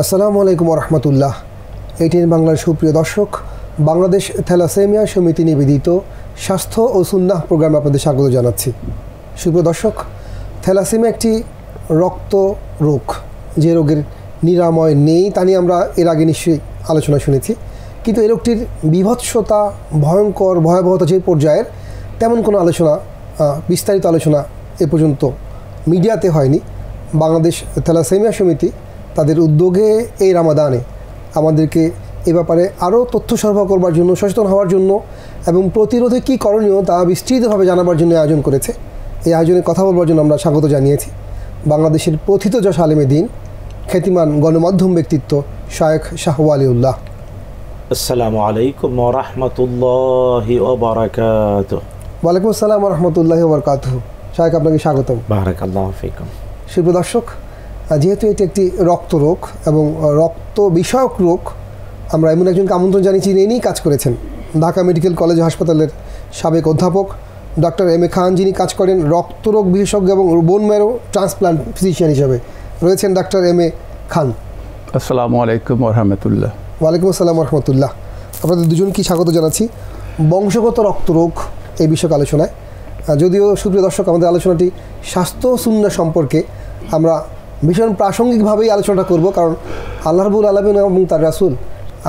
আসসালামু আলাইকুম রহমতুল্লাহ। এটিএন বাংলার সুপ্রিয় দর্শক, বাংলাদেশ থ্যালাসেমিয়া সমিতি নিবেদিত স্বাস্থ্য ও সুন্নাহ প্রোগ্রামে আপনাদের স্বাগত জানাচ্ছি। সুপ্রিয় দর্শক, থ্যালাসেমিয়া একটি রক্ত রোগ, যে রোগের নিরাময় নেই তা নিয়ে আমরা এর আগে নিশ্চয়ই আলোচনা শুনেছি, কিন্তু এই রোগটির বিভৎসতা, ভয়ঙ্কর ভয়াবহতা যে পর্যায়ের, তেমন কোনো আলোচনা, বিস্তারিত আলোচনা এ পর্যন্ত মিডিয়াতে হয়নি। বাংলাদেশ থ্যালাসেমিয়া সমিতি তাদের উদ্যোগে এই রামাদানে আমাদেরকে এ ব্যাপারে আরও তথ্য সরবরাহ করবার জন্য, সচেতন হওয়ার জন্য এবং প্রতিরোধে কী করণীয় তা বিস্তৃতভাবে জানাবার জন্য আয়োজন করেছে। এই আয়োজনে কথা বলবার জন্য আমরা স্বাগত জানিয়েছি বাংলাদেশের প্রথিতযশ আলেমে দ্বীন, খ্যাতিমান গণমাধ্যম ব্যক্তিত্ব শায়েখ শাহ ওয়ালিউল্লাহ। আসসালামু আলাইকুম ওয়া রাহমাতুল্লাহি ওয়া বারাকাতুহু। ওয়ালাইকুম আসসালাম ওয়া রাহমাতুল্লাহি ওয়া বারাকাতুহু। শায়েখ, আপনাকে স্বাগতম। বারাকাল্লাহু ফিকুম। সুপ্রিয় দর্শক, যেহেতু এটি একটি রক্ত রোগ এবং রক্ত বিষয়ক রোগ, আমরা এমন একজনকে আমন্ত্রণ জানিয়েছি, যিনি নিয়েই কাজ করেছেন। ঢাকা মেডিকেল কলেজ হাসপাতালের সাবেক অধ্যাপক ডক্টর এম এ খান, যিনি কাজ করেন রক্তরোগ বিশেষজ্ঞ এবং বোন ম্যারো ট্রান্সপ্লান্ট ফিজিশিয়ান হিসাবে। রয়েছেন ডাক্তার এম এ খান। আসসালামু আলাইকুম ওয়া রাহমাতুল্লাহ। ওয়ালাইকুম আসসালাম ওয়া রাহমাতুল্লাহ। আপনাদের দুজনকেই স্বাগত জানাচ্ছি বংশগত রক্তরোগ এই বিষয়ক আলোচনায়। যদিও সুপ্রিয় দর্শক, আমাদের আলোচনাটি স্বাস্থ্য সুন্নাহ সম্পর্কে, আমরা ভীষণ প্রাসঙ্গিকভাবেই আলোচনা করব, কারণ আল্লাহ রাব্বুল আলামিন এবং তার রাসূল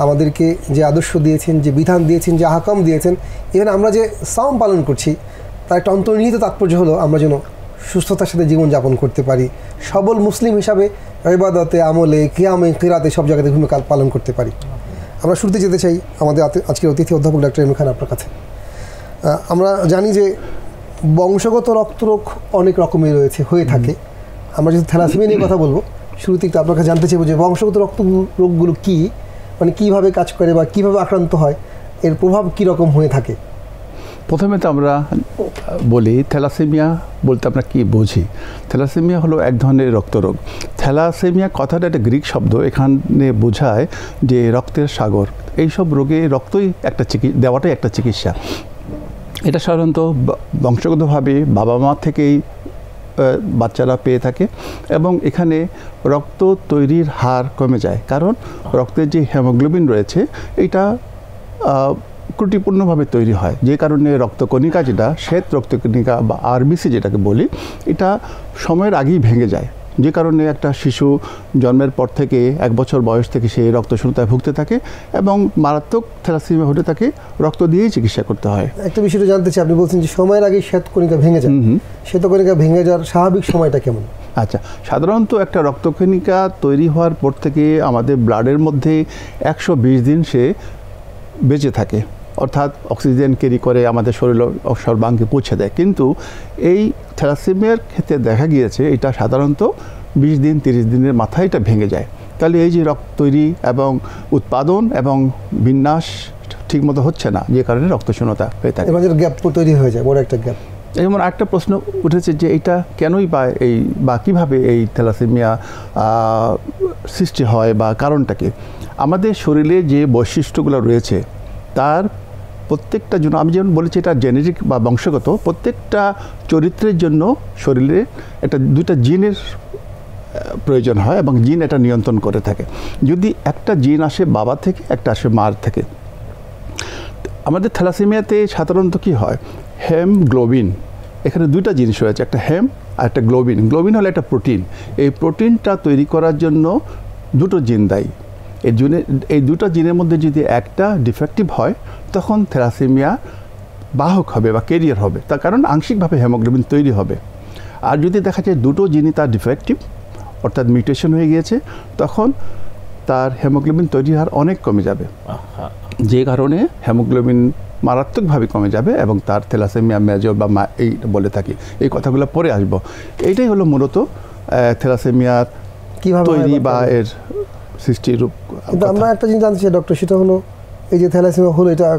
আমাদেরকে যে আদর্শ দিয়েছেন, যে বিধান দিয়েছেন, যে আহকাম দিয়েছেন, ইভেন আমরা যে সাওম পালন করছি, তার একটা অন্তর্নিহিত তাৎপর্য হলো আমরা যেন সুস্থতার সাথে জীবনযাপন করতে পারি, সবল মুসলিম হিসাবে ইবাদতে, আমলে, কিয়ামে, কিরাতে সব জায়গাতে ভূমিকা পালন করতে পারি। আমরা শুরুতে যেতে চাই আমাদের আজকের অতিথি অধ্যাপক ডাক্তার এম এ খান, আপনার কাছে। আমরা জানি যে বংশগত রক্তরোগ অনেক রকমের রয়েছে, হয়ে থাকে। আমরা যদি থ্যালাসেমিয়া নিয়ে কথা বলবো, শুরুতে একটু আপনার কাছে জানতে চাইবো যে বংশগত রক্ত রোগগুলো কী, মানে কীভাবে কাজ করে বা কীভাবে আক্রান্ত হয়, এর প্রভাব কী রকম হয়ে থাকে। প্রথমে তো আমরা বলি থ্যালাসেমিয়া বলতে আমরা কী বুঝি। থ্যালাসেমিয়া হলো এক ধরনের রক্তরোগ। থ্যালাসেমিয়া কথাটা একটা গ্রিক শব্দ, এখানে বোঝায় যে রক্তের সাগর। এইসব রোগে রক্তই একটা দেওয়াটাই একটা চিকিৎসা। এটা সাধারণত বংশগতভাবে বাবা মা থেকেই বাচ্চারা পেয়ে থাকে এবং এখানে রক্ত তৈরির হার কমে যায়, কারণ রক্তের যে হিমোগ্লোবিন রয়েছে এটা ত্রুটিপূর্ণভাবে তৈরি হয়, যে কারণে রক্তকণিকা, যেটা শ্বেত রক্তকণিকা বা আরবিসি যেটাকে বলি, এটা সময়ের আগেই ভেঙে যায়, যে কারণে একটা শিশু জন্মের পর থেকে 1 বছর বয়স থেকে সে রক্তশূন্যতায় ভুগতে থাকে এবং মারাত্মক থ্যালাসেমিয়া হতে থাকে, রক্ত দিয়েই চিকিৎসা করতে হয়। একটা বিষয়টা জানতে চাই, আপনি বলছেন যে সময়ের আগে শ্বেতকণিকা ভেঙে যায়, শ্বেতকণিকা ভেঙে যাওয়ার স্বাভাবিক সময়টা কেমন? আচ্ছা, সাধারণত একটা রক্তকণিকা তৈরি হওয়ার পর থেকে আমাদের ব্লাডের মধ্যে 120 দিন সে বেঁচে থাকে, অর্থাৎ অক্সিজেন ক্যারি করে আমাদের শরীর সর্বাঙ্গে পৌঁছে দেয়। কিন্তু এই থ্যালাসেমিয়ার ক্ষেত্রে দেখা গিয়েছে এটা সাধারণত 20 দিন 30 দিনের মাথায় এটা ভেঙে যায়। তাহলে এই যে রক্ত তৈরি এবং উৎপাদন এবং বিন্যাস ঠিকমতো হচ্ছে না, যে কারণে রক্তশূন্যতা হয়ে থাকে, গ্যাপ তৈরি হয়ে যায়, বড় একটা গ্যাপ। যেমন একটা প্রশ্ন উঠেছে যে এটা কেনই বা কীভাবে এই থ্যালাসেমিয়া সৃষ্টি হয় বা কারণটা কি। আমাদের শরীরে যে বৈশিষ্ট্যগুলো রয়েছে তার প্রত্যেকটা জন্য, আমি যেমন বলেছি এটা জেনেটিক বা বংশগত, প্রত্যেকটা চরিত্রের জন্য শরীরে একটা 2টা জিনের প্রয়োজন হয় এবং জিন এটা নিয়ন্ত্রণ করে থাকে। যদি একটা জিন আসে বাবা থেকে, একটা আসে মার থেকে। আমাদের থ্যালাসেমিয়াতে সাধারণত কী হয়, হেমগ্লোবিন, এখানে 2টা জিনিস রয়েছে, একটা হেম আর একটা গ্লোবিন। গ্লোবিন হলো একটা প্রোটিন। এই প্রোটিনটা তৈরি করার জন্য 2টো জিন দায়ী। এই 2টা জিনের মধ্যে যদি একটা ডিফেক্টিভ হয়, তখন থ্যালাসেমিয়া বাহক হবে বা ক্যারিয়ার হবে, তার কারণ আংশিকভাবে হেমোগ্লোবিন তৈরি হবে। আর যদি দেখা যায় 2টো জিনই তার ডিফেক্টিভ, অর্থাৎ মিউটেশন হয়ে গিয়েছে, তখন তার হেমোগ্লোবিন তৈরির হার অনেক কমে যাবে, যে কারণে হেমোগ্লোবিন মারাত্মকভাবে কমে যাবে এবং তার থ্যালাসেমিয়া মেজর বা এই বলে থাকি। এই কথাগুলো পরে আসবো। এইটাই হলো মূলত থ্যালাসেমিয়ার কীভাবে তৈরি বা এর সৃষ্টির রূপ। কিন্তু আমরা একটা জিনিস জানতে চাই ডক্টর, সেটা হলো এই যে থ্যালাসেমিয়া হলো, এটা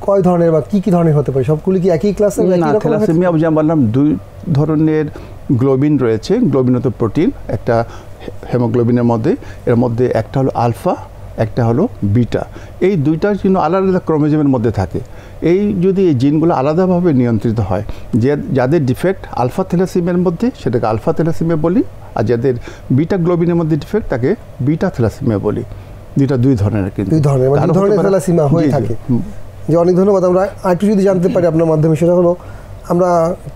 কয় ধরনের বা কী ধরনের হতে পারে? সবগুলি কি একই ক্লাসের? না, থ্যালাসেমিয়া যেমন বললাম 2 ধরনের গ্লোবিন রয়েছে। গ্লোবিন হতো প্রোটিন, একটা হেমোগ্লোবিনের মধ্যে, এর মধ্যে একটা হলো আলফা, একটা হলো বিটা। এই দুইটার জিন আলাদা আলাদা ক্রোমোজোমের মধ্যে থাকে। এই যদি এই জিনগুলো আলাদাভাবে নিয়ন্ত্রিত হয়, যাদের ডিফেক্ট আলফা থ্যালাসেমিয়ার মধ্যে সেটাকে আলফা থ্যালাসেমিয়া বলি, আর যাদের বিটা গ্লোবিনের মধ্যে ডিফেক্ট তাকে বিটা থ্যালাসেমিয়া বলি। দুই ধরনের কিন্তু দুই ধরনের থ্যালাসেমিয়া হয়ে থাকে। যে অনেক ধন্যবাদ। আমরা আরেকটু যদি জানতে পারি আপনার মাধ্যমে, সেটা হলো আমরা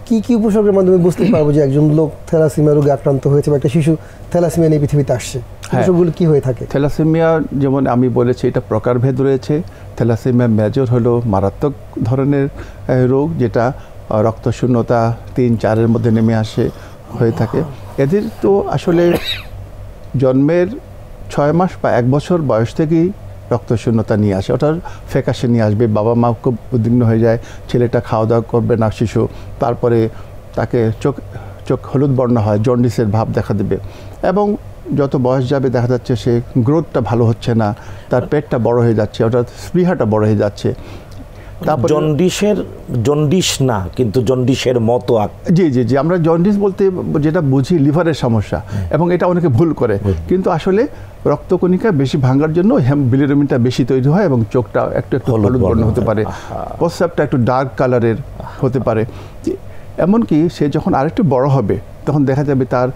কি কি উপসর্গের মাধ্যমে বুঝতে পারবো যে একজন লোক থ্যালাসেমিয়া রোগে আক্রান্ত হয়েছে বা একটা শিশু থ্যালাসেমিয়া নিয়ে পৃথিবীতে আসছে? উপসর্গগুলো কি হয়ে থাকে? থ্যালাসেমিয়া যেমন আমি বলেছি এটা প্রকারভেদ রয়েছে। থ্যালাসেমিয়া মেজর হলো মারাত্মক ধরনের রোগ, যেটা রক্তশূন্যতা 3-4-এর মধ্যে নেমে আসে হয়ে থাকে। এদের তো আসলে জন্মের 6 মাস বা 1 বছর বয়স থেকেই রক্তশূন্যতা নিয়ে আসে, ওটা ফ্যাকাশে নিয়ে আসবে। বাবা মা খুব উদ্বিগ্ন হয়ে যায়, ছেলেটা খাওয়া দাওয়া করবে না শিশু, তারপরে তাকে চোখ হলুদ বর্ণ হয়, জন্ডিসের ভাব দেখা দেবে, এবং যত বয়স যাবে দেখা যাচ্ছে সে গ্রোথটা ভালো হচ্ছে না, তার পেটটা বড় হয়ে যাচ্ছে, অর্থাৎ স্পৃহাটা বড় হয়ে যাচ্ছে। তারপর জন্ডিস না, কিন্তু জন্ডিসের মতো। জি জি জি, আমরা জন্ডিস বলতে যেটা বুঝি লিভারের সমস্যা, এবং এটা অনেকে ভুল করে, কিন্তু আসলে রক্তকণিকা বেশি ভাঙার জন্য বিলিরুবিনটা বেশি তৈরি হয় এবং চোখটা একটু হলুদ বর্ণ হতে পারে, প্রস্রাবটা একটু ডার্ক কালারের হতে পারে। এমনকি সে যখন আরেকটু বড় হবে তখন দেখা যাবে তার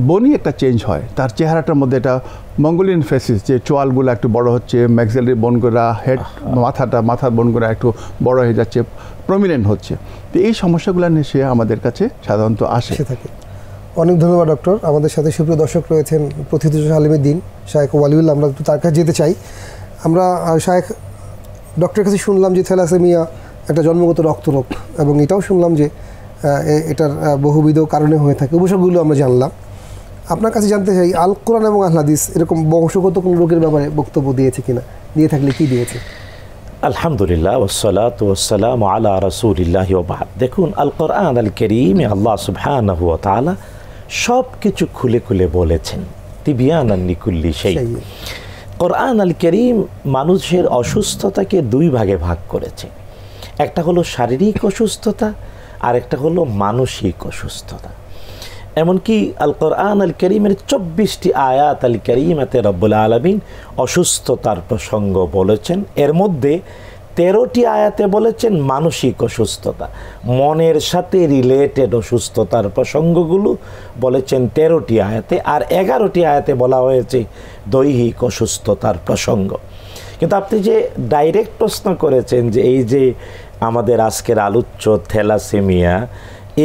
বনি একটা চেঞ্জ হয়, তার চেহারাটার মধ্যে এটা মঙ্গোলিয়ান ফেসিস, যে চোয়ালগুলো একটু বড় হচ্ছে, ম্যাক্সিলারি বোনগুলা, মাথার বোনগুলা একটু বড় হয়ে যাচ্ছে, প্রমিনেন্ট হচ্ছে। তো এই সমস্যাগুলো নিয়ে সে আমাদের কাছে সাধারণত আসে থাকে। অনেক ধন্যবাদ ডক্টর। আমাদের সাথে সুপ্রিয় দর্শক রয়েছেন প্রথিতযশ আলিমের শায়েখ ওয়ালিউল্লাহ। আমরা একটু তার কাছে যেতে চাই। আমরা শায়েখ ডক্টরের কাছে শুনলাম যে থ্যালাসেমিয়া একটা জন্মগত রক্তরোগ, এবং এটাও শুনলাম যে এটার বহুবিধ কারণে হয়ে থাকে। উপসর্গগুলো আমরা জানলাম। আপনার কাছে জানতে চাই, আল কোরআন এবং আল হাদিস এরকম বংশগত কোন রোগের ব্যাপারে বক্তব্য দিয়েছে কিনা, দিয়ে থাকলে কি দিয়েছে? আলহামদুলিল্লাহ ওয়াসসালাতু ওয়াসসালামু আলা রাসূলিল্লাহ ওয়া বা'দ। দেখুন, আল কোরআন আল কারীমে আল্লাহ সুবহানাহু ওয়া তাআলা সব কিছু খুলে খুলে বলেছেন, তিবিয়ানান লিকুল্লি শাই। কোরআন আল কারীম মানুষের অসুস্থতাকে 2 ভাগে ভাগ করেছে। একটা হলো শারীরিক অসুস্থতা, আর একটা হলো মানসিক অসুস্থতা। এমনকি আল কোরআন আল কারীমের 24টি আয়াত আল কারীমাতে রব্বুল আলামিন অসুস্থতার প্রসঙ্গ বলেছেন। এর মধ্যে 13টি আয়াতে বলেছেন মানসিক অসুস্থতা, মনের সাথে রিলেটেড অসুস্থতার প্রসঙ্গগুলো বলেছেন 13টি আয়াতে, আর 11টি আয়াতে বলা হয়েছে দৈহিক অসুস্থতার প্রসঙ্গ। কিন্তু আপনি যে ডাইরেক্ট প্রশ্ন করেছেন যে এই যে আমাদের আজকের আলোচ্য থ্যালাসেমিয়া,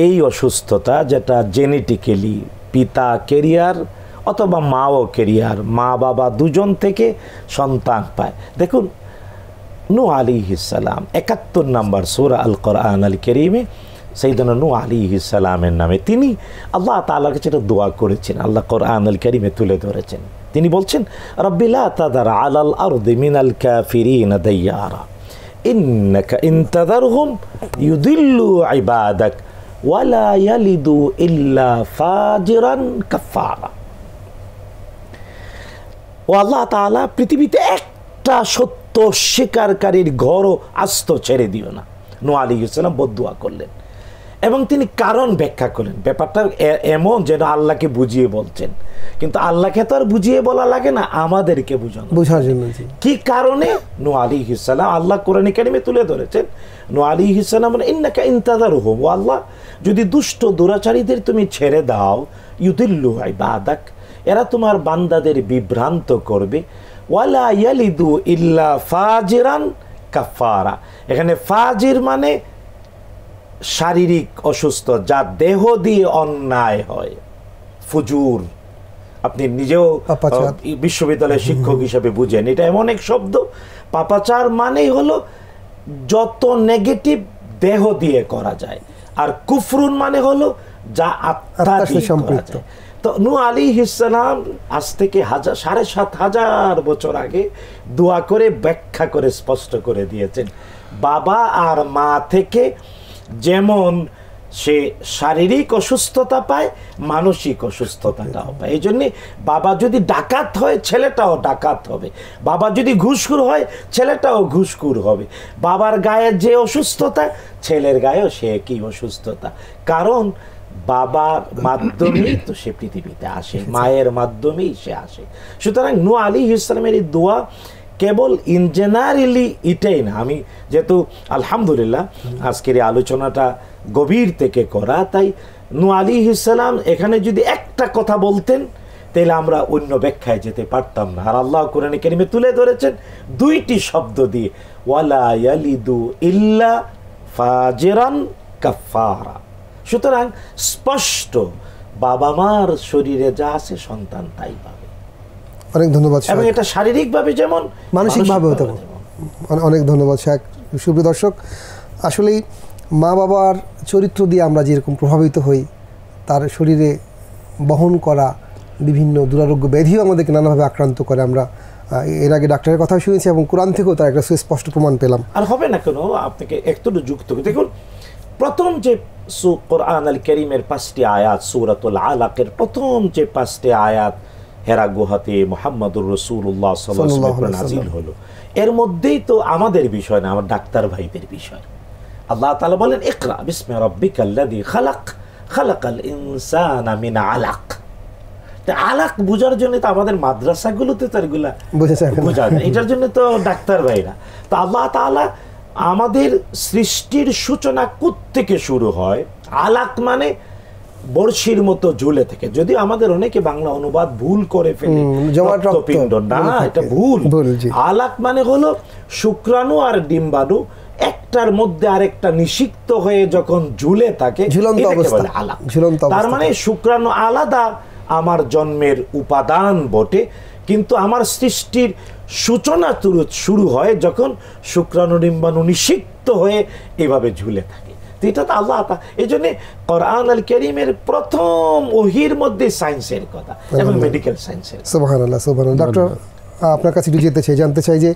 এই অসুস্থতা যেটা জেনেটিক্যালি পিতা ক্যারিয়ার অথবা মাও ক্যারিয়ার, মা বাবা দুজন থেকে সন্তান পায়। দেখুন, নূহ আলাইহিস সালাম 71 নম্বর সূরা আল কোরআন আল কারীমে সাইয়েদনা নূহ আলাইহিস সালামের নামে তিনি আল্লাহ তাআলার কাছে দোয়া করেছেন। আল্লাহ কোরআন আল কারীমে তুলে ধরেছেন, তিনি বলছেন, রব্বি লা তাদার আলাল আরদি মিনাল কাফিরিনা দাইয়ারা ইন্নাকা ইন তাদারহুম ইউদিল্লু ইবাদাক ওয়ালা ইয়ালিদু ইল্লা ফাজিরান কাফারা। ও আল্লাহ তাআলা, পৃথিবীতে একটা সত্য স্বীকারকারীর ঘরও আস্ত ছেড়ে দিও না। নূহ আলাইহিস সালাম বদদুয়া করলেন, এবং তিনি কারণ ব্যাখ্যা করলেন। ব্যাপারটা এমন যেন আল্লাহকে বুঝিয়ে বলছেন, কিন্তু আল্লাহকে তো আর বুঝিয়ে বলা লাগে না, আমাদেরকে বোঝার জন্য। কি কারণে? নূহ আলাইহিস সালাম, আল্লাহ কোরআনে কারীমে তুলে ধরেছেন, নূহ আলাইহিস সালাম বলেন, ইন্নাকা ইন তাযারহুম, ও আল্লাহ, যদি দুষ্ট দুরাচারীদের তুমি ছেড়ে দাও, ইউদিল্লু ইবাদাক, এরা তোমার বান্দাদের বিভ্রান্ত করবে, ওয়ালা ইয়ালিদু ইল্লা ফাজিরান কাফারা। এখানে ফাজির মানে শারীরিক অসুস্থ, যা দেহ দিয়ে অন্যায় হয়, ফুজুর। আপনি নিজেও বিশ্ববিদ্যালয়ের শিক্ষক হিসেবে বুঝেন, এটা এমন এক শব্দ। পাপাচার মানেই হলো যত নেগেটিভ দেহ দিয়ে করা যায়, আর কুফরুন মানে হলো যা আত্মা দিয়ে করা যায়। তো নূহ আলাইহিস সালাম আজ থেকে ৭,৫০০ বছর আগে দোয়া করে ব্যাখ্যা করে স্পষ্ট করে দিয়েছেন, বাবা আর মা থেকে যেমন সে শারীরিক অসুস্থতা পায়, মানসিক অসুস্থতাটাও পায়। এই জন্যে বাবা যদি ডাকাত হয়, ছেলেটাও ডাকাত হবে। বাবা যদি ঘুষখোর হয়, ছেলেটাও ঘুষখোর হবে। বাবার গায়ে যে অসুস্থতা, ছেলের গায়েও সে একই অসুস্থতা। কারণ বাবার মাধ্যমেই তো সে পৃথিবীতে আসে, মায়ের মাধ্যমেই সে আসে। সুতরাং নূহ আলাইহিস সালামের এই দোয়া কেবল ইন জেনারেলি এটাই না, আমি যেহেতু আলহামদুলিল্লাহ আজকের এই আলোচনাটা গভীর থেকে করা, তাই নূহ আলাইহিস সালাম এখানে যদি একটা কথা বলতেন তাহলে আমরা অন্য ব্যাখ্যায় যেতে পারতাম না। আর আল্লাহ কোরআনে কারিমে তুলে ধরেছেন দুইটি শব্দ দিয়ে, ওয়ালা ইয়ালিদু ইল্লা ফাজিরান কাফারা। সুতরাং স্পষ্ট বাবা মার শরীরে যা আছে সন্তান তাই পাবে। অনেক ধন্যবাদ। এবং এটা শারীরিকভাবে যেমন মানসিকভাবেও তেমন। অনেক ধন্যবাদ শেখ। সুপ্রিয় দর্শক, আসলেই মা বাবার চরিত্র দিয়ে আমরা যেরকম প্রভাবিত হই, তার শরীরে বহন করা বিভিন্ন দুরারোগ্য ব্যাধিও আমাদেরকে নানাভাবে আক্রান্ত করে। আমরা এর আগে ডাক্তারের কথাও শুনেছি এবং কোরআন থেকেও তার একটা সুস্পষ্ট প্রমাণ পেলাম। আর হবে না কেন, আপনাকে একটু যুক্ত দেখুন, প্রথম যে কোরআন আল কারীমের 5টি আয়াত, সূরাতুল আলাকের প্রথম যে 5টি আয়াত হেরা গুহাতে মুহাম্মদুর রাসূলুল্লাহ সাল্লাল্লাহু আলাইহি ওয়াসাল্লাম নাযিল হলো, এর মধ্যেই তো আমাদের বিষয় না, আমার ডাক্তার ভাইদের বিষয়। আল্লাহ তাআলা বলেন, ইকরা বিসমি রাব্বিকাল্লাযী খালাক, খালাকাল ইনসানা মিন আলাক। আলাক বোঝার জন্য তো আমাদের মাদ্রাসাগুলোতে তো এগুলা বোঝা যায়, এটার জন্য তো ডাক্তার ভাইরা। তো আল্লাহ তাআলা আমাদের সৃষ্টির সূচনা কোত্থেকে শুরু হয়, আলাক মানে বর্ষির মতো ঝুলে থেকে। যদি আমাদের অনেকে বাংলা অনুবাদ ভুল করে ফেলে, রক্তপিণ্ড না, এটা ভুল। আলাক মানে হলো শুক্রাণু আর ডিম্বাণু একটার মধ্যে আরেকটা নিষিক্ত হয়ে যখন ঝুলে থাকে, আলাক। তার মানে শুক্রাণু আলাদা আমার জন্মের উপাদান বটে, কিন্তু আমার সৃষ্টির সূচনা শুরু হয় যখন শুক্রাণু ডিম্বাণু নিষিক্ত হয়ে এভাবে ঝুলে থাকে। এটা তো আল্লাহ, এই জন্য কোরআন আল কারীমের প্রথম ওহীর মধ্যে সায়েন্সের কথা এবং মেডিকেল সায়েন্সের। সুবহানাল্লাহ, সুবহানাল্লাহ। ডক্টর, আপনার কাছে একটু জানতে চাই যে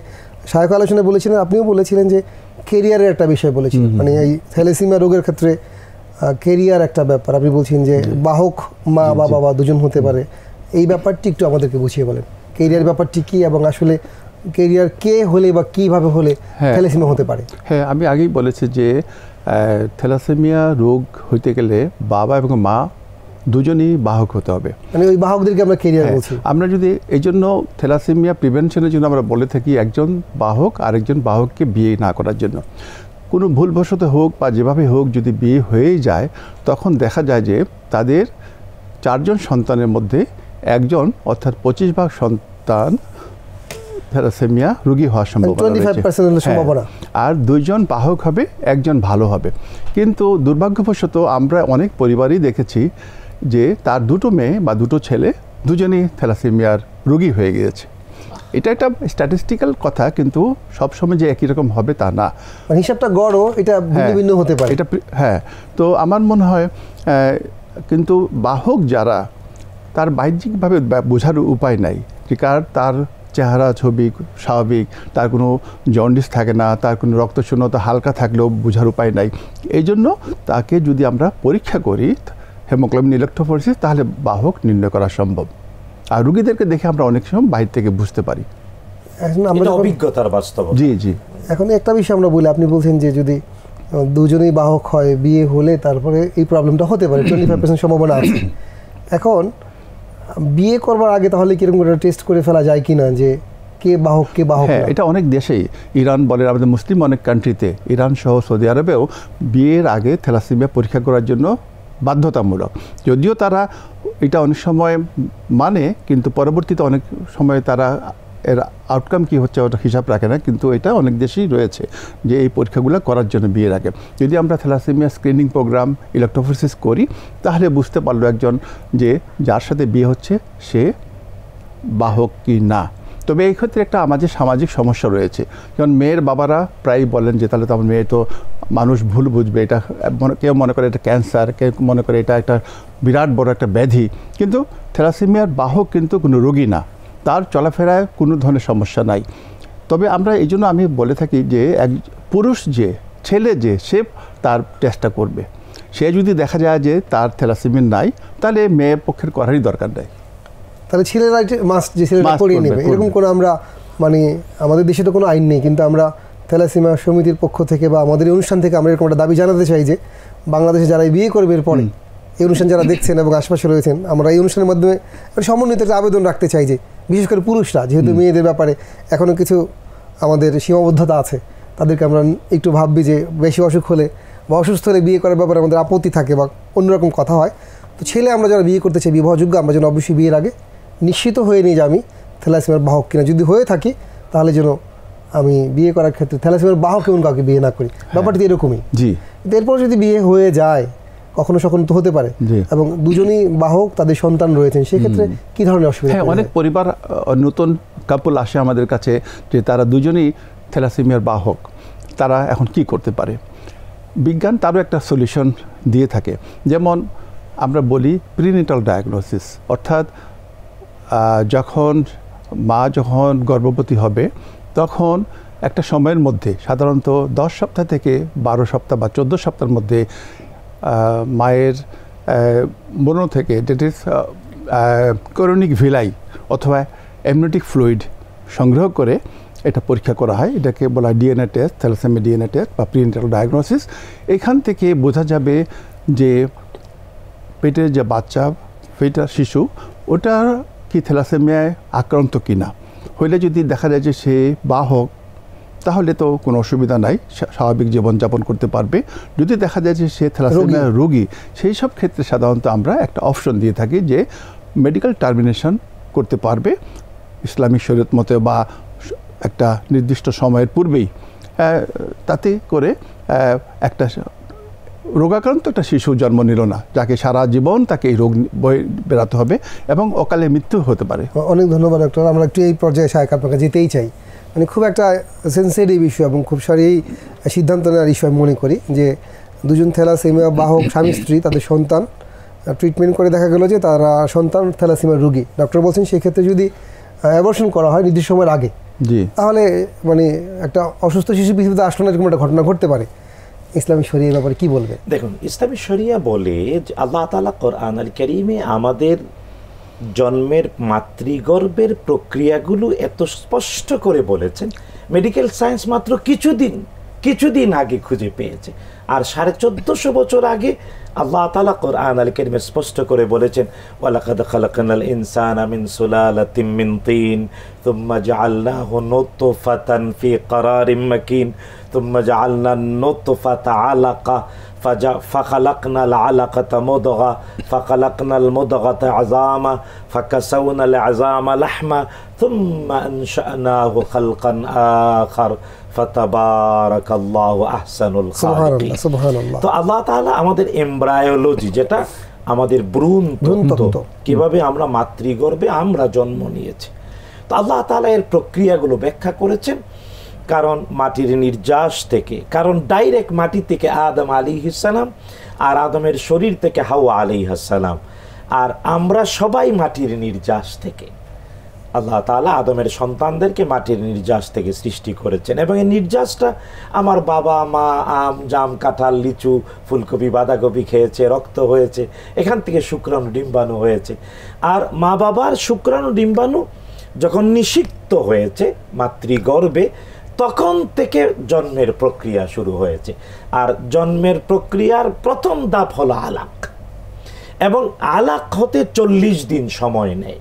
শায়খ আলোচনায় বলেছিলেন, আপনিও বলেছিলেন যে কেরিয়ারের একটা বিষয় বলেছিলেন, মানে এই থ্যালাসেমিয়া রোগের ক্ষেত্রে কেরিয়ার একটা ব্যাপার। আপনি বলছেন যে বাহক মা বা বাবা দুজন হতে পারে, এই ব্যাপারটি একটু আমাদেরকে বুঝিয়ে বলেন। কেরিয়ার ব্যাপারটি কি এবং আসলে কেরিয়ার কে হলে বা কিভাবে হলে থ্যালাসেমিয়া হতে পারে? হ্যাঁ, আমি আগেই বলেছি যে থ্যালাসেমিয়া রোগ হইতে গেলে বাবা এবং মা দুজনেই বাহক হতে হবে, মানে ওই বাহকদেরকে আমরা কেরিয়ার বলছি। আমরা যদি এই জন্য থ্যালাসেমিয়া প্রিভেনশনের জন্য আমরা বলে থাকি একজন বাহক আরেকজন বাহককে বিয়ে না করার জন্য। কোনো ভুলবশত হোক বা যেভাবে হোক যদি বিয়ে হয়েই যায়, তখন দেখা যায় যে তাদের 4জন সন্তানের মধ্যে একজন অর্থাৎ 25% সন্তান থ্যালাসেমিয়া রোগী হওয়ার সম্ভাবনা, আর 2জন বাহক হবে, একজন ভালো হবে। কিন্তু দুর্ভাগ্যবশত আমরা অনেক পরিবারই দেখেছি যে তার 2টো মেয়ে বা 2টো ছেলে দুজনেই থ্যালাসেমিয়ার রোগী হয়ে গিয়েছে। এটা একটা স্ট্যাটিস্টিক্যাল কথা, কিন্তু সবসময় যে একই রকম হবে তা না, হিসাবটা গড়, এটা ভিন্ন হতে পারে এটা। হ্যাঁ, তো আমার মনে হয় কিন্তু বাহক যারা, তার বাহ্যিকভাবে বোঝার উপায় নাই যে তার চেহারা ছবি স্বাভাবিক, তার কোনো জন্ডিস থাকে না, তার কোনো রক্তশূন্যতা হালকা থাকলেও বোঝার উপায় নাই। এই জন্য তাকে যদি আমরা পরীক্ষা করি হেমোগ্লোবিন ইলেকট্রোফোরেসিস, তাহলে বাহক নির্ণয় করা সম্ভব। আর রোগীদেরকে দেখে আমরা অনেক সময় বাইরে থেকে বুঝতে পারি, অভিজ্ঞতার বাস্তব। জি জি। এখন একটা বিষয় আমরা বলি, আপনি বলছেন যে যদি দুজনেই বাহক হয়, বিয়ে হলে তারপরে এই প্রবলেমটা হতে পারে, 25% সম্ভাবনা আছে। এখন বিয়ে করবার আগে তাহলে কিরকম করে টেস্ট করে ফেলা যায় কিনা যে কে বাহক কে বাহক? হ্যাঁ, এটা অনেক দেশেই, ইরান বলে, আমাদের মুসলিম অনেক কান্ট্রিতে, ইরান সহ সৌদি আরবেও বিয়ের আগে থ্যালাসেমিয়া পরীক্ষা করার জন্য বাধ্যতামূলক। যদিও তারা এটা অনেক সময় মানে, কিন্তু পরবর্তীতে অনেক সময় তারা এর আউটকাম কী হচ্ছে ওটা হিসাব রাখে না, কিন্তু এটা অনেক দেশেই রয়েছে যে এই পরীক্ষাগুলো করার জন্য বিয়ের আগে। যদি আমরা থ্যালাসেমিয়া স্ক্রিনিং প্রোগ্রাম ইলেকট্রোফোরেসিস করি, তাহলে বুঝতে পারলো একজন যে যার সাথে বিয়ে হচ্ছে সে বাহক কি না। তবে এই ক্ষেত্রে একটা আমাদের সামাজিক সমস্যা রয়েছে, যেমন মেয়ের বাবারা প্রায়ই বলেন যে তাহলে তো আমার মেয়ে তো মানুষ ভুল বুঝবে, এটা কেউ মনে করে এটা ক্যান্সার, কেউ মনে করে এটা একটা বিরাট বড় একটা ব্যাধি। কিন্তু থ্যালাসেমিয়ার বাহক কিন্তু কোনো রোগী না, তার চলাফেরায় কোনো ধরনের সমস্যা নাই। তবে আমরা এই জন্য আমি বলে থাকি যে এক পুরুষ যে ছেলে যে সে তার টেস্টটা করবে। সে যদি দেখা যায় যে তার থ্যালাসেমিয়া নাই, তাহলে মেয়ের পক্ষের করারই দরকার নেই, তাহলে ছেলেরা মাস্ট যে ছেলেরা করিয়ে নেবে এরকম কোনো আমরা মানে আমাদের দেশে তো কোনো আইন নেই, কিন্তু আমরা থ্যালাসেমিয়া সমিতির পক্ষ থেকে বা আমাদের অনুষ্ঠান থেকে আমরা এরকম একটা দাবি জানাতে চাই যে বাংলাদেশে যারা বিয়ে করবে এরপরে এই অনুষ্ঠান যারা দেখছেন এবং আশপাশে রয়েছেন, আমরা এই অনুষ্ঠানের মাধ্যমে সমন্বিত একটা আবেদন রাখতে চাই যে বিশেষ করে পুরুষরা, যেহেতু মেয়েদের ব্যাপারে এখনও কিছু আমাদের সীমাবদ্ধতা আছে, তাদেরকে আমরা একটু ভাববি যে বেশি অসুখ হলে বা অসুস্থ হলে বিয়ে করার ব্যাপারে আমাদের আপত্তি থাকে বা অন্যরকম কথা হয়। তো ছেলে আমরা যারা বিয়ে করতে চাই বিবাহযোগ্য, আমরা যেন অবশ্যই বিয়ের আগে নিশ্চিত হয়ে নিই যে আমি থ্যালাসেমিয়ার বাহক কিনা। যদি হয়ে থাকি তাহলে যেন আমি বিয়ে করার ক্ষেত্রে থ্যালাসেমিয়ার বাহক এমন কাউকে বিয়ে না করি, ব্যাপারটি এরকমই। জি, এরপর যদি বিয়ে হয়ে যায়, কখনো সখনো তো হতে পারে, এবং দুজনই বাহক, তাদের সন্তান রয়েছেন, সেক্ষেত্রে কি ধরনের অসুবিধা? হ্যাঁ, অনেক পরিবার নতুন কাপল আসে আমাদের কাছে যে তারা দুজনই থ্যালাসেমিয়ার বাহক, তারা এখন কি করতে পারে? বিজ্ঞান তারও একটা সলিউশন দিয়ে থাকে। যেমন আমরা বলি প্রিনিটাল ডায়াগনোসিস, অর্থাৎ যখন গর্ভবতী হবে তখন একটা সময়ের মধ্যে, সাধারণত 10 সপ্তাহ থেকে 12 সপ্তাহ বা 14 সপ্তাহের মধ্যে মায়ের ব্রণ থেকে, ডেট ইজ করোনিক ভিলাই অথবা অ্যামনিওটিক ফ্লুইড সংগ্রহ করে এটা পরীক্ষা করা হয়। এটাকে বলা হয় DNA test, thalassemia DNA test বা প্রিনিটাল ডায়াগনোসিস। এখান থেকে বোঝা যাবে যে পেটের যে বাচ্চা, পেটের শিশু, ওটা কি থ্যালাসেমিয়ায় আক্রান্ত কিনা। হইলে যদি দেখা যায় যে সে বাহক, তাহলে তো কোনো অসুবিধা নাই, স্বাভাবিক জীবনযাপন করতে পারবে। যদি দেখা যায় যে সে থ্যালাসেমিয়া রোগী, সেই সব ক্ষেত্রে সাধারণত আমরা একটা অপশন দিয়ে থাকি যে মেডিকেল টার্মিনেশন করতে পারবে ইসলামিক শরীয়ত মতে বা একটা নির্দিষ্ট সময়ের পূর্বেই। তাতে করে একটা রোগাক্রান্ত একটা শিশু জন্ম নিল না, যাকে সারা জীবন তাকে এই রোগ বয়ে বেড়াতে হবে এবং অকালে মৃত্যু হতে পারে। অনেক ধন্যবাদ ডক্টর। আমরা একটু এই পর্যায়ে শায়েখ আপনাকে যেতেই চাই। মানে খুব একটা সেন্সিটিভ ইস্যু এবং খুব সারি সিদ্ধান্ত নেওয়ার বিষয় মনে করি যে দুজন থ্যালাসেমিয়া বাহক স্বামী স্ত্রী, তাদের সন্তান, ট্রিটমেন্ট করে দেখা গেল যে তারা সন্তান থ্যালাসেমিয়ার রোগী। ডক্টর বলছেন সেক্ষেত্রে যদি অ্যাবর্শন করা হয় নির্দিষ্ট সময়ের আগে, তাহলে মানে একটা অসুস্থ শিশু পৃথিবীতে আসলে এরকম একটা ঘটনা ঘটতে পারে। ইসলামী শরিয়ার ব্যাপারে কি বলবে? দেখুন, ইসলামী শরিয়া বলে যে আল্লাহ তাআলা কোরআন আল কারীমে আমাদের জন্মের মাতৃগর্ভের প্রক্রিয়াগুলো এত স্পষ্ট করে বলেছেন, মেডিকেল সায়েন্স মাত্র কিছুদিন আগে খুঁজে পেয়েছে। আর 1450 বছর আগে আল্লাহ তাআলা কোরআন আল কারীমে স্পষ্ট করে বলেছেন, ওয়ালাকাদ খালাকনাল ইনসানা মিন সুলালাতিন মিন তিন সুম্মা জাআলনাহু নুতফাতান ফি ক্বারারিম মাকিন সুম্মা জাআলনা নুতফাতা আলাকা فخلقنا العلقة مضغة فخلقنا المضغة عظاما فكسونا العظام لحما ثم أنشأناه خلقا آخر فتبارك الله أحسن الخالقين। তো আল্লাহ তাআলা আমাদের এমব্রায়োলজি, যেটা আমাদের ভ্রূণ তত্ত্ব, কিভাবে আমরা মাতৃগর্ভে আমরা জন্ম নিয়েছি, তো আল্লাহ তাআলা এর প্রক্রিয়াগুলো ব্যাখ্যা করেছেন। কারণ মাটির নির্যাস থেকে, কারণ ডাইরেক্ট মাটি থেকে আদম আলাইহিস সালাম, আর আদমের শরীর থেকে হাওয়া আলাইহিস সালাম, আর আমরা সবাই মাটির নির্যাস থেকে। আল্লাহ তাআলা আদমের সন্তানদেরকে মাটির নির্যাস থেকে সৃষ্টি করেছেন এবং এই নির্যাসটা আমার বাবা মা আম জাম কাঁঠাল লিচু ফুলকপি বাঁধাকপি খেয়েছে, রক্ত হয়েছে, এখান থেকে শুক্রাণু ডিম্বাণু হয়েছে। আর মা বাবার শুক্রাণু ডিম্বাণু যখন নিষিক্ত হয়েছে মাতৃগর্ভে, তখন থেকে জন্মের প্রক্রিয়া শুরু হয়েছে। আর জন্মের প্রক্রিয়ার প্রথম ধাপ হলো আলাক, এবং আলাক হতে 40 দিন সময় নেয়।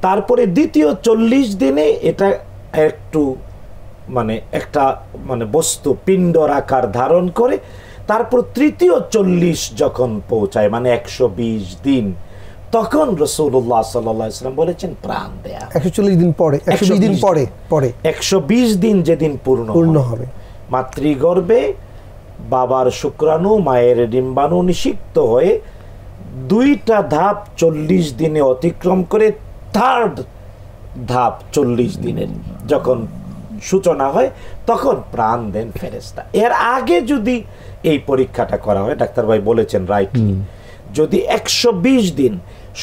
তারপরে দ্বিতীয় 40 দিনে এটা একটু একটা বস্তু পিণ্ডর আকার ধারণ করে, তারপর তৃতীয় 40 যখন পৌঁছায়, 120 দিন, তখন রাসূলুল্লাহ সাল্লাল্লাহু আলাইহি ওয়াসাল্লাম বলেছেন প্রাণ দেয়া। 140 দিন পরে, 120 দিন পরে 120 দিন যেদিন পূর্ণ হবে, মাতৃগর্ভে বাবার শুক্রাণু মায়ের ডিম্বাণু নিষিক্ত হয়ে 2টা ধাপ 40 দিনে অতিক্রম করে থার্ড ধাপ 40 দিনের যখন সূচনা হয়, তখন প্রাণ দেন ফেরেশতা। এর আগে যদি এই পরীক্ষাটা করা হয়, ডাক্তার ভাই বলেছেন রাইটলি, যদি 120 দিন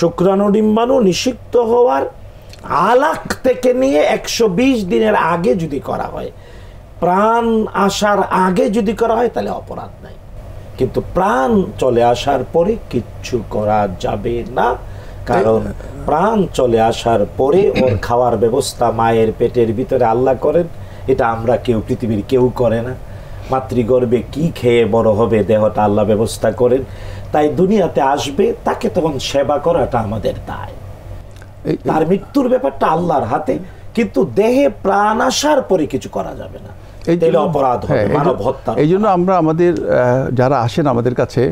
শুক্রাণু ডিম্বাণু নিষিক্ত হওয়ার আলাক থেকে নিয়ে 120 দিনের আগে যদি করা হয়, প্রাণ আসার আগে যদি করা হয়, তাহলে অপরাধ নাই। কিন্তু প্রাণ চলে আসার পরে কিচ্ছু করা যাবে না, কারণ প্রাণ চলে আসার পরে ওর খাওয়ার ব্যবস্থা মায়ের পেটের ভিতরে আল্লাহ করেন। এটা আমরা পৃথিবীর কেউ করে না। মাতৃগর্ভে কি খেয়ে বড় হবে দেহটা আল্লাহ ব্যবস্থা করেন। তাই দুনিয়াতে আসবে, তাকে তখন সেবা করাটা আমাদের দায়। তার মৃত্যুর ব্যাপারটা আল্লাহর হাতে, কিন্তু দেহে প্রাণ আসার পরে কিছু করা যাবে না, তাহলে অপরাধ হবে, মানব হত্যা। এই জন্য আমরা আমাদের যারা আসেন আমাদের কাছে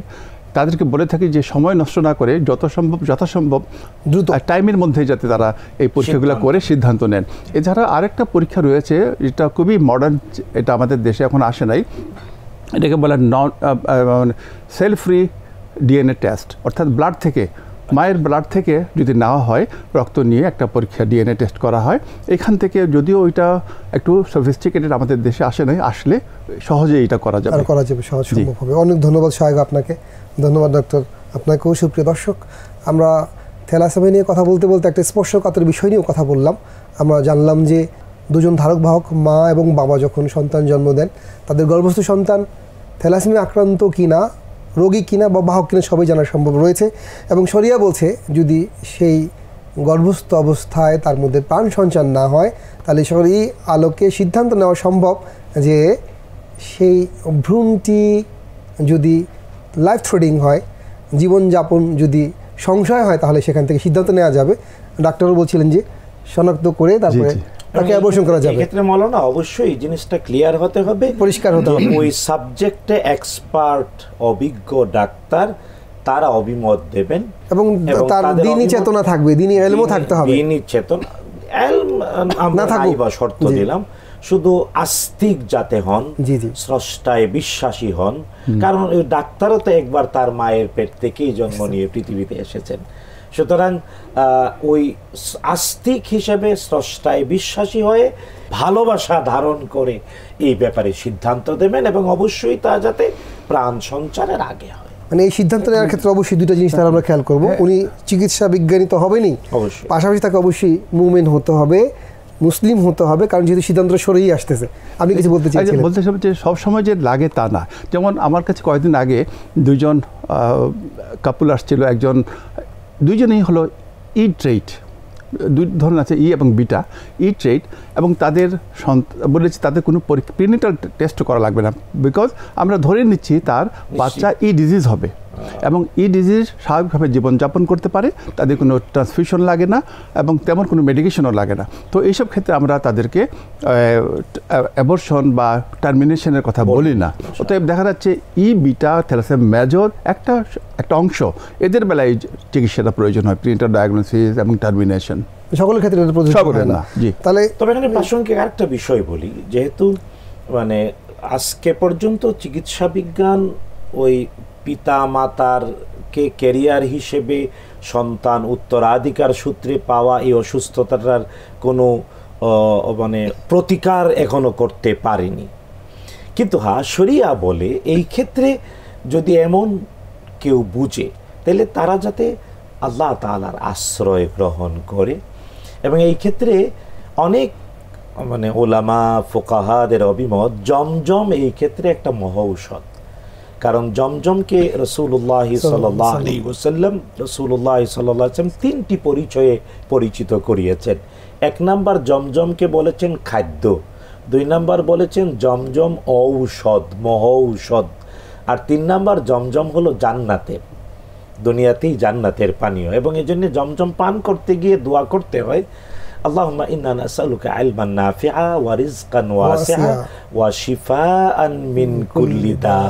তাদেরকে বলে থাকি যে সময় নষ্ট না করে যথাসম্ভব দ্রুত টাইমের মধ্যে যাতে তারা এই পরীক্ষাগুলো করে সিদ্ধান্ত নেন। এছাড়া আরেকটা পরীক্ষা রয়েছে, এটা খুবই মডার্ন, এটা আমাদের দেশে এখন আসে নাই, এটাকে বলে সেল ফ্রি ডিএনএ টেস্ট, অর্থাৎ ব্লাড থেকে, মায়ের ব্লাড থেকে যদি নেওয়া হয়, রক্ত নিয়ে একটা পরীক্ষা ডিএনএ টেস্ট করা হয়। এখান থেকে যদিও ওইটা একটু সফিস্টিকেটেড আমাদের দেশে আসে নাই, আসলে সহজে এটা করা যাবে, সহজ সম্ভব হবে। অনেক ধন্যবাদ শাহেক আপনাকে, ধন্যবাদ ডক্টর আপনাকেও। সুপ্রিয় দর্শক, আমরা থ্যালাসেমিয়া নিয়ে কথা বলতে বলতে একটা স্পর্শকাতর বিষয় নিয়েও কথা বললাম। আমরা জানলাম যে দুজন ধারক বাহক মা এবং বাবা যখন সন্তান জন্ম দেন, তাদের গর্ভস্থ সন্তান থ্যালাসেমিয়া আক্রান্ত কিনা, রোগী কিনা বা বাহক কিনা সবই জানা সম্ভব রয়েছে। এবং শরিয়া বলছে যদি সেই গর্ভস্থ অবস্থায় তার মধ্যে প্রাণ সঞ্চার না হয়, তাহলে শরী আলোকে সিদ্ধান্ত নেওয়া সম্ভব যে সেই ভ্রূণটি যদি লাইফ থ্রেডিং হয়, জীবনযাপন যদি সংশয় হয়, তাহলে সেখান থেকে সিদ্ধান্ত নেওয়া যাবে। ডাক্তারও বলছিলেন যে শনাক্ত করে তারপরে তাকে অবসান করা যাবে। এক্ষেত্রে মৌলানা অবশ্যই এই জিনিসটা ক্লিয়ার হতে হবে, পরিষ্কার হতে হবে। ওই সাবজেক্টে এক্সপার্ট অভিজ্ঞ ডাক্তার তারা অভিমত দেবেন এবং তার দ্বীনি চেতনা থাকবে, দ্বীনি ইলমও থাকতে হবে। দ্বীনি চেতনা আমরা নাই বা শর্ত দিলাম, শুধু আস্তিক যাতে হন, স্রষ্টায় বিশ্বাসী হন। কারণ ওই ডাক্তারও তো একবার তার মায়ের পেট থেকেই জন্ম নিয়ে পৃথিবীতে এসেছেন, সুতরাং ওই আস্তিক হিসেবে স্রষ্টায় বিশ্বাসী হয়ে ভালোবাসা ধারণ করে এই ব্যাপারে সিদ্ধান্ত দেবেন, এবং অবশ্যই তা যাতে প্রাণ সঞ্চারের আগে হয়। মানে এই সিদ্ধান্ত নেওয়ার ক্ষেত্রে অবশ্যই দুটো জিনিস তার আমরা খেয়াল করবো। উনি চিকিৎসা বিজ্ঞানী তো হবেনই, পাশাপাশি তাকে অবশ্যই মুমিন হতে হবে, মুসলিম হতে হবে, কারণ যেহেতু সিদ্ধান্ত সরেই আসতেছে। আপনি কিছু বলতে চাইছেন? বলতে চাই যে সবসময় যে লাগে তা না। যেমন আমার কাছে কয়েকদিন আগে দুজন কাপল আসছিল, দুইজনেই হলো ই ট্রেট, দুই ধরনের আছে, ই এবং বিটা, ই ট্রেট, এবং তাদের বলেছি তাদের কোনো প্রিনেটাল টেস্ট করা লাগবে না, বিকজ আমরা ধরে নিচ্ছি তার বাচ্চা ই ডিজিজ হবে, এবং ই ডিজিজ স্বাভাবিকভাবে জীবনযাপন করতে পারে, তাদের কোনো ট্রান্সফিউশন লাগে না এবং তেমন কোনো মেডিকেশনও লাগে না। তো এইসব ক্ষেত্রে আমরা তাদেরকে অ্যাবর্শন বা টার্মিনেশনের কথা বলি না। অতএব দেখা যাচ্ছে ই বিটা থ্যালাসেমিয়া মেজর একটা অংশ, এদের বেলায় চিকিৎসাটা প্রয়োজন হয়, প্রিনেটাল ডায়াগনোসিস এবং টার্মিনেশন। সকলের ক্ষেত্রে সকলের না। জি, তাহলে তবে এখানে প্রাসঙ্গিক আরেকটা বিষয় বলি, যেহেতু মানে আজকে পর্যন্ত চিকিৎসা বিজ্ঞান ওই পিতা মাতার কে ক্যারিয়ার হিসেবে সন্তান উত্তরাধিকার সূত্রে পাওয়া এই অসুস্থতাটার কোনো মানে প্রতিকার এখনো করতে পারেনি। কিন্তু শরিয়া বলে এই ক্ষেত্রে যদি এমন কেউ বুঝে, তাহলে তারা যাতে আল্লাহ তাআলার আশ্রয় গ্রহণ করে। এবং এই ক্ষেত্রে অনেক মানে ওলামা ফুকাহাদের অভিমত, জমজম এই ক্ষেত্রে একটা মহৌষধ। কারণ জমজমকে রাসূলুল্লাহ সাল্লাল্লাহু আলাইহি ওয়াসাল্লাম তিনটি পরিচয়ে পরিচিত করিয়েছেন। এক নাম্বার জমজমকে বলেছেন খাদ্য, দুই নাম্বার বলেছেন জমজম ঔষধ, মহৌষধ, আর তিন নাম্বার জমজম হলো জান্নাতের, দুনিয়াতেই জান্নাতের পানীয়। এবং এই জন্য জমজম পান করতে গিয়ে দোয়া করতে হয়, আল্লাহুম্মা ইন্না নাসআলুকা ইলমান নাফিআ ওয়া রিজকান ওয়াসিআ ওয়া শিফাআন মিন কুল্লি দা।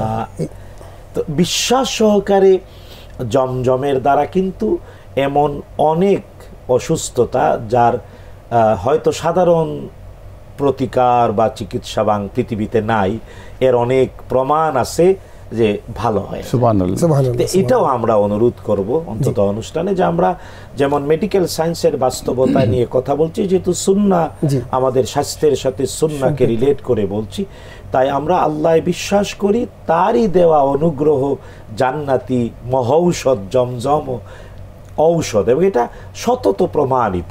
তো বিশ্বাস সহকারে জমজমের দ্বারা কিন্তু এমন অনেক অসুস্থতা যার হয়তো সাধারণ প্রতিকার বা চিকিৎসা পৃথিবীতে নাই, এর অনেক প্রমাণ আছে যে ভালো হয়। এটাও আমরা অনুরোধ করব অন্তত অনুষ্ঠানে, যে আমরা যেমন মেডিকেল সায়েন্সের বাস্তবতা নিয়ে কথা বলছি, যেহেতু সুন্নাহ আমাদের স্বাস্থ্যের সাথে সুন্নাহকে রিলেট করে বলছি, তাই আমরা আল্লাহ বিশ্বাস করি, তারই দেওয়া অনুগ্রহ জান্নাতি মহৌষধ জমজম ঔষধ, এবং এটা সতত প্রমাণিত।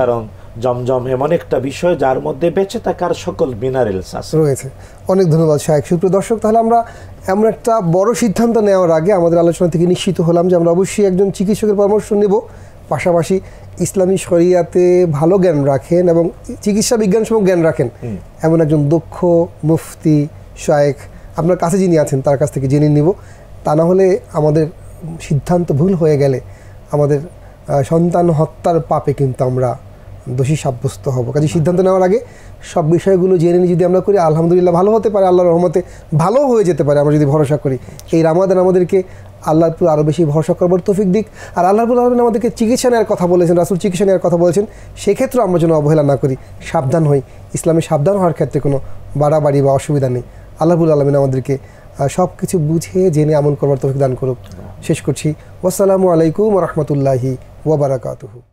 কারণ জমজম এমন একটা বিষয় যার মধ্যে বেঁচে থাকার সকল মিনারেলস রয়েছে। অনেক ধন্যবাদ শাহেক। সুপ্রিয় দর্শক, তাহলে আমরা এমন একটা বড় সিদ্ধান্ত নেওয়ার আগে আমাদের আলোচনা থেকে নিশ্চিত হলাম যে আমরা অবশ্যই একজন চিকিৎসকের পরামর্শ নেব, পাশাপাশি ইসলামী শরিয়াতে ভালো জ্ঞান রাখেন এবং চিকিৎসা বিজ্ঞান সহ জ্ঞান রাখেন এমন একজন দক্ষ মুফতি শাহেক আপনার কাছে যিনি আছেন তার কাছ থেকে জেনে নিব। তা না হলে আমাদের সিদ্ধান্ত ভুল হয়ে গেলে আমাদের সন্তান হত্যার পাপে কিন্তু আমরা দোষী সাব্যস্ত হব। কাজে সিদ্ধান্ত নেওয়ার আগে সব বিষয়গুলো জেনে নিয়ে যদি আমরা করি, আলহামদুলিল্লাহ ভালো হতে পারে, আল্লাহর রহমতে ভালো হয়ে যেতে পারে আমরা যদি ভরসা করি। এই রামাদান আমাদেরকে আল্লাহর উপর আরও বেশি ভরসা করবার তৌফিক দিক। আর আল্লাহ রাব্বুল আলামিন আমাদেরকে চিকিৎসা নেওয়ার কথা বলেছেন, রাসূল চিকিৎসা নেওয়ার কথা বলেছেন, সেক্ষেত্রে আমরা যেন অবহেলা না করি, সাবধান হই। ইসলামে সাবধান হওয়ার ক্ষেত্রে কোনো বাড়াবাড়ি বা অসুবিধা নেই। আল্লাহ রাব্বুল আলামিন আমাদেরকে সব কিছু বুঝে জেনে আমল করবার তৌফিক দান করুক। শেষ করছি। ওয়াসসালামু আলাইকুম ওয়া রাহমাতুল্লাহি ওয়া বারাকাতুহু।